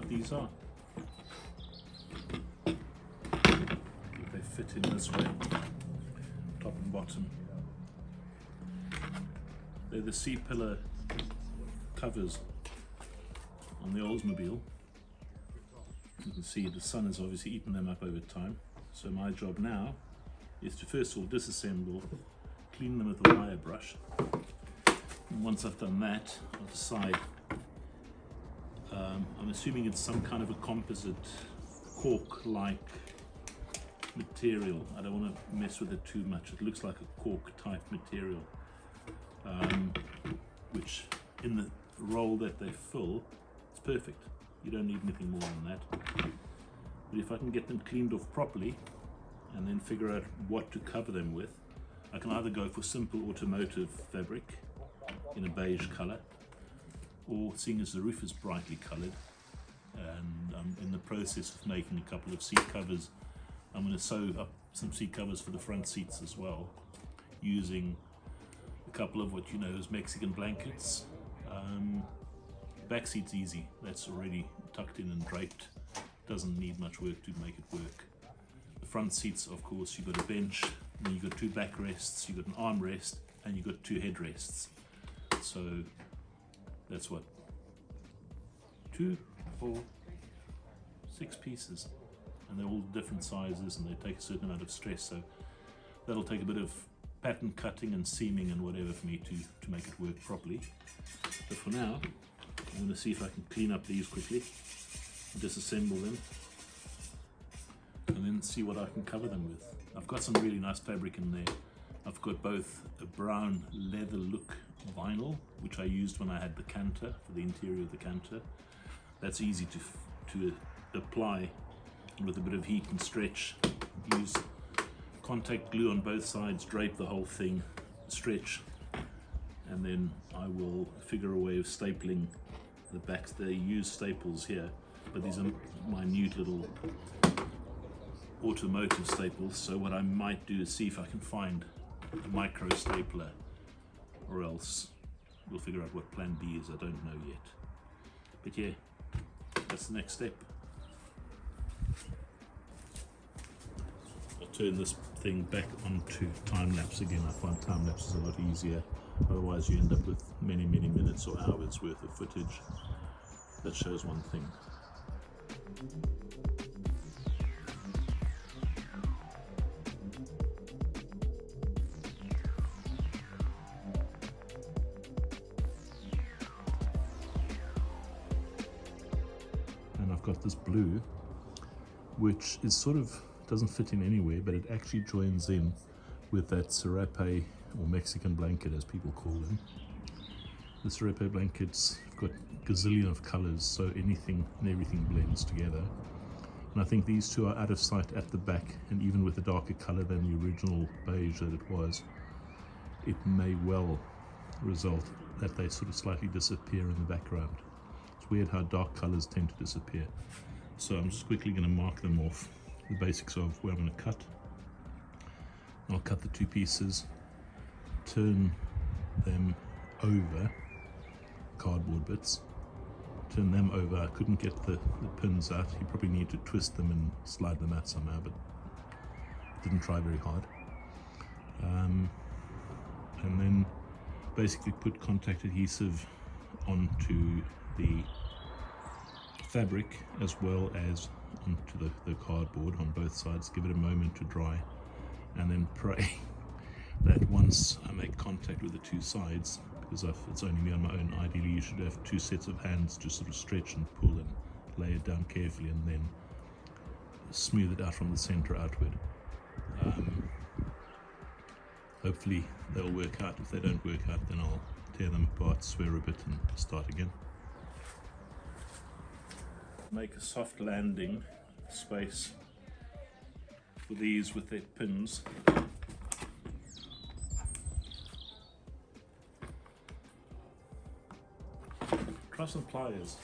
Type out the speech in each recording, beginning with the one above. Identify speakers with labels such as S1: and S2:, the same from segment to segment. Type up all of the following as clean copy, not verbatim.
S1: what these are. They fit in this way, top and bottom. They're the C-pillar covers on the Oldsmobile. You can see the sun has obviously eaten them up over time. So my job now is to first of all disassemble, clean them with a wire brush. And once I've done that, I'll decide. I'm assuming it's some kind of a composite cork-like material. I don't want to mess with it too much. It looks like a cork-type material, which in the role that they fill, it's perfect. You don't need anything more than that. But if I can get them cleaned off properly and then figure out what to cover them with, I can either go for simple automotive fabric in a beige color, or seeing as the roof is brightly colored and I'm in the process of making a couple of seat covers, I'm going to sew up some seat covers for the front seats as well, using a couple of what you know as Mexican blankets. Back seat's easy, that's already tucked in and draped, doesn't need much work to make it work. The front seats, of course, you've got a bench, then you've got two backrests, you've got an armrest, and you've got two headrests. So that's what, 2, 4, 6 pieces, and they're all different sizes and they take a certain amount of stress, so that'll take a bit of pattern cutting and seaming and whatever for me to make it work properly. But for now, I'm going to see if I can clean up these quickly, disassemble them, and then see what I can cover them with. I've got some really nice fabric in there. I've got both a brown leather look vinyl, which I used when I had the canter, for the interior of the canter. That's easy to apply with a bit of heat and stretch. Use contact glue on both sides, drape the whole thing, stretch, and then I will figure a way of stapling the backs. They use staples here, but these are minute little automotive staples, so what I might do is see if I can find a micro stapler, or else we'll figure out what plan B is. I don't know yet, but yeah, that's the next step. I'll turn this thing back onto time-lapse again. I find time-lapse is a lot easier, otherwise you end up with many minutes or hours worth of footage that shows one thing. And I've got this blue, which is sort of doesn't fit in anywhere, but it actually joins in with that serape or Mexican blanket, as people call them. The serape blankets have got a gazillion of colors, so anything and everything blends together. And I think these two are out of sight at the back, and even with a darker color than the original beige that it was, it may well result that they sort of slightly disappear in the background. It's weird how dark colors tend to disappear. So I'm just quickly going to mark them off, the basics of where I'm going to cut. I'll cut the two pieces, turn them over, cardboard bits, turn them over. I couldn't get the pins out. You probably need to twist them and slide them out somehow, but I didn't try very hard. And then basically put contact adhesive onto the fabric as well as onto the cardboard on both sides. Give it a moment to dry, and then pray that once I make contact with the two sides, because it's only me on my own, ideally you should have two sets of hands to sort of stretch and pull and lay it down carefully, and then smooth it out from the center outward. Hopefully they'll work out. If they don't work out, then I'll tear them apart, swear a bit, and start again. Make a soft landing space for these with their pins. Try some pliers.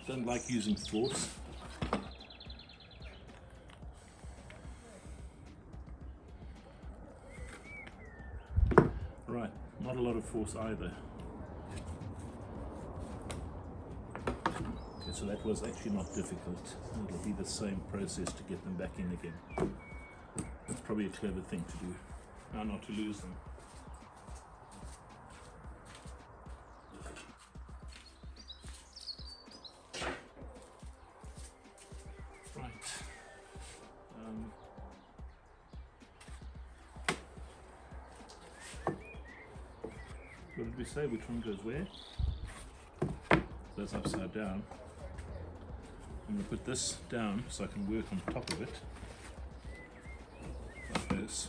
S1: Don't like using force. Right, not a lot of force either. So that was actually not difficult. It'll be the same process to get them back in again. That's probably a clever thing to do. How not to lose them. Right. What did we say? Which one goes where? That's upside down. I'm going to put this down so I can work on top of it, like this.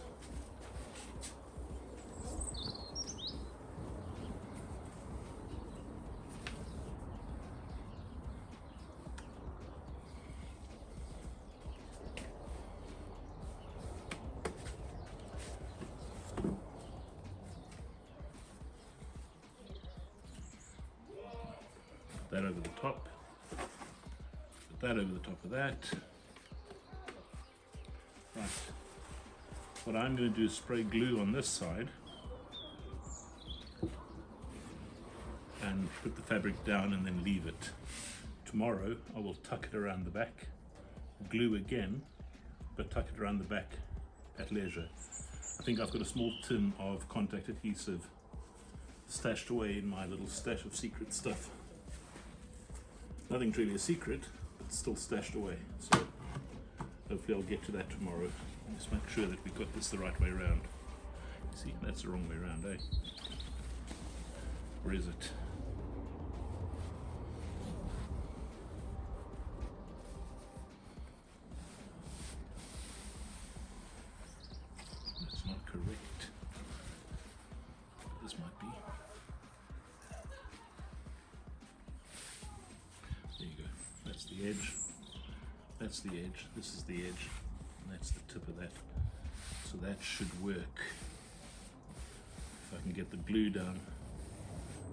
S1: Put that over the top. That over the top of that. Right. What I'm going to do is spray glue on this side and put the fabric down and then leave it. Tomorrow I will tuck it around the back, glue again, but tuck it around the back at leisure. I think I've got a small tin of contact adhesive stashed away in my little stash of secret stuff. Nothing's really a secret, but still stashed away. So hopefully I'll get to that tomorrow. Just make sure that we've got this the right way around. See, that's the wrong way around, eh? Where is it? That's not correct. This might be. There you go. That's the edge. That's the edge. This is the edge. And that's the tip of that. So that should work. If I can get the glue down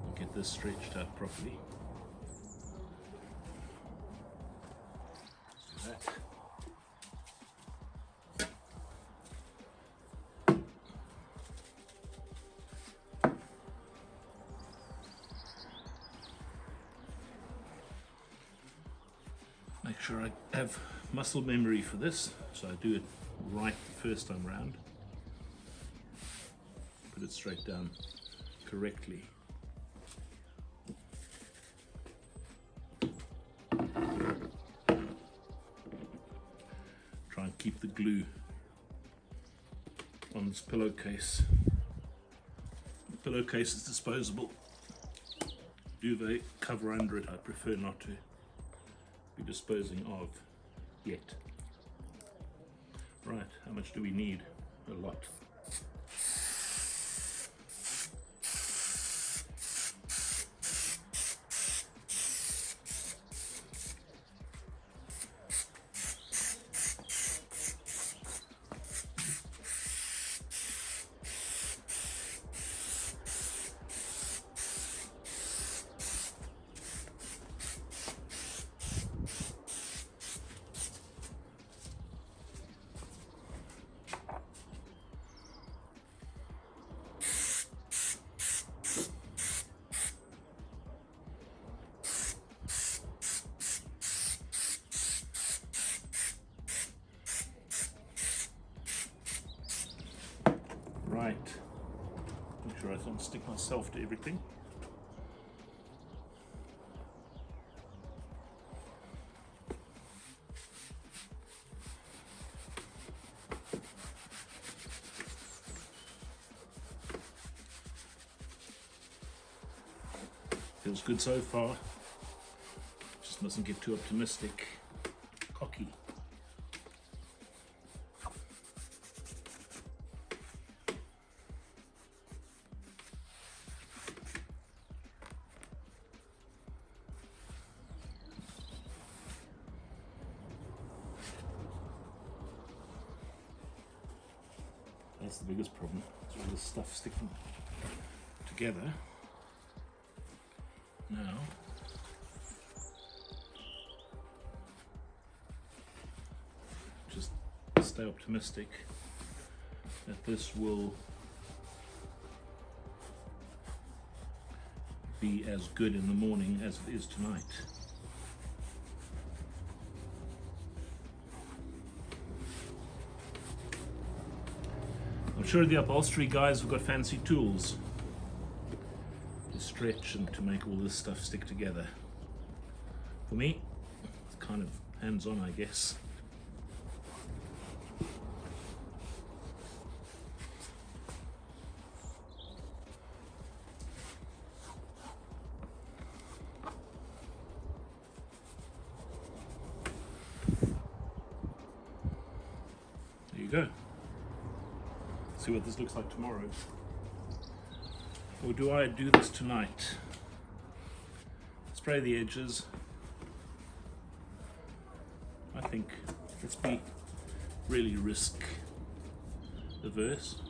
S1: and get this stretched out properly. Let's do that. Make sure I have muscle memory for this, so I do it right the first time round. Put it straight down correctly. Try and keep the glue on this pillowcase. The pillowcase is disposable. Duvet cover under it, I prefer not to be disposing of yet. Right, how much do we need? A lot. Right, make sure I don't stick myself to everything. Feels good so far, just mustn't get too optimistic, cocky. That's the biggest problem, is all this stuff sticking together. Now, just stay optimistic that this will be as good in the morning as it is tonight. I'm sure the upholstery guys have got fancy tools to stretch and to make all this stuff stick together. For me, it's kind of hands-on, I guess. There you go. See what this looks like tomorrow. Or do I do this tonight? Spray the edges. I think let's be really risk averse.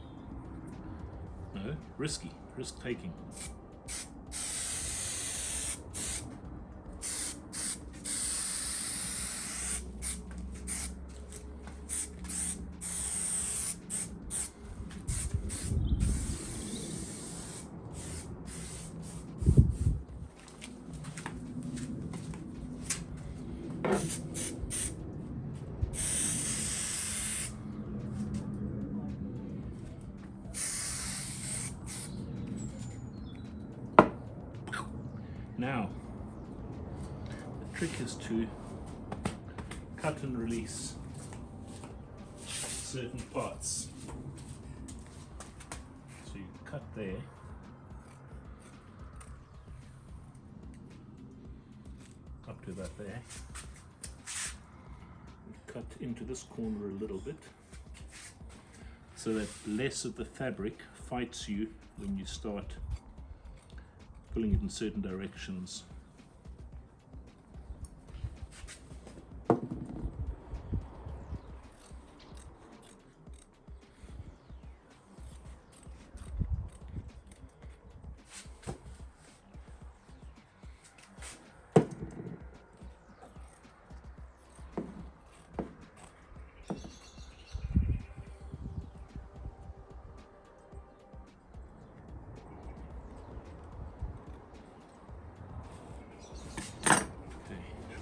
S1: No, risky, risk taking. Now, the trick is to cut and release certain parts. So you cut there, up to about there. Cut into this corner a little bit, so that less of the fabric fights you when you start pulling it in certain directions.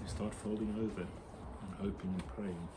S1: Start folding over and hoping and praying.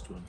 S1: next one.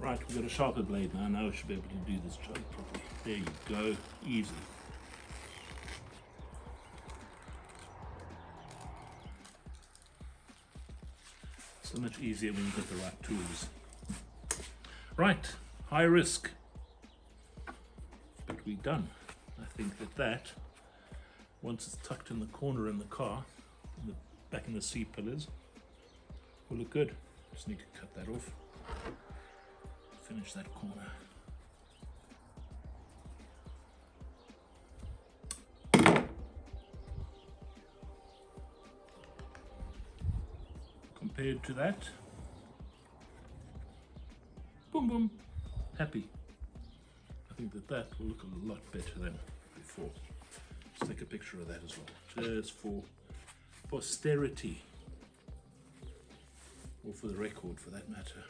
S1: Right, we've got a sharper blade now. Now we should be able to do this job properly. There you go, easy. So much easier when you get the right tools. Right, high risk, but we're done. I think that once it's tucked in the corner in the car, back in the seat pillars, will look good. Just need to cut that off. Finish that corner. Compared to that, boom boom, happy. I think that will look a lot better than before. Let's take a picture of that as well, just for posterity, or for the record for that matter.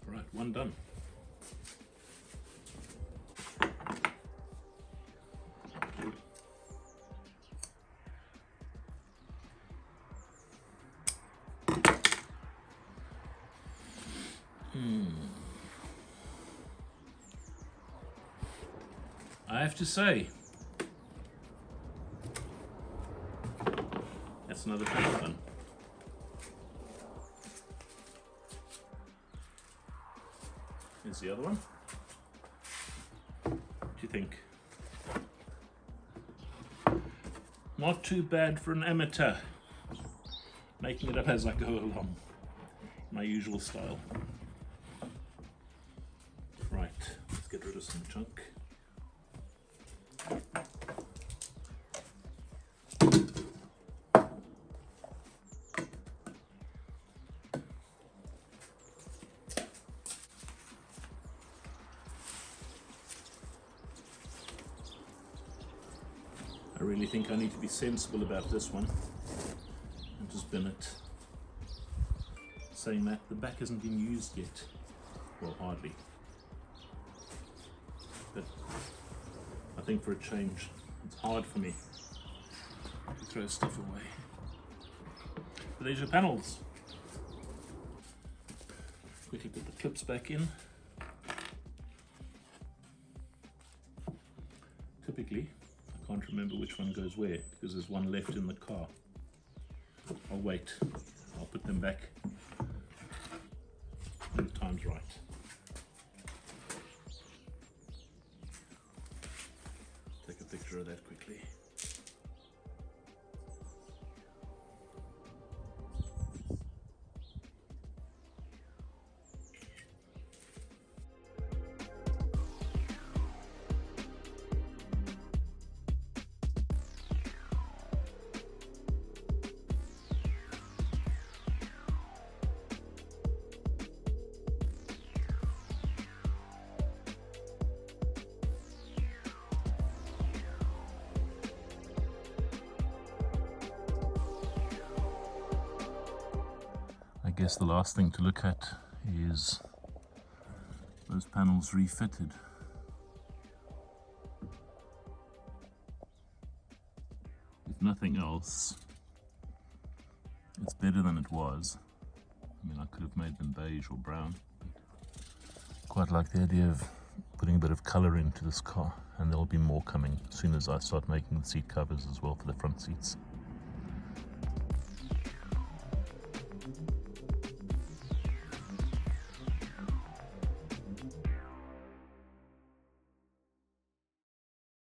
S1: Right, one done. I have to say, that's another paper one. Here's the other one. What do you think? Not too bad for an amateur. Making it up as I go along. My usual style. Right, let's get rid of some junk. I really think I need to be sensible about this one and just bin it. saying that, the back hasn't been used yet. Well, hardly. But I think for a change, it's hard for me to throw stuff away. But there's your panels. Quickly put the clips back in. Typically, I can't remember which one goes where because there's one left in the car. I'll wait. I'll put them back when the time's right. Take a picture of that quickly. I guess the last thing to look at is those panels refitted. If nothing else, it's better than it was. I mean, I could have made them beige or brown. Quite like the idea of putting a bit of colour into this car, and there'll be more coming as soon as I start making the seat covers as well for the front seats.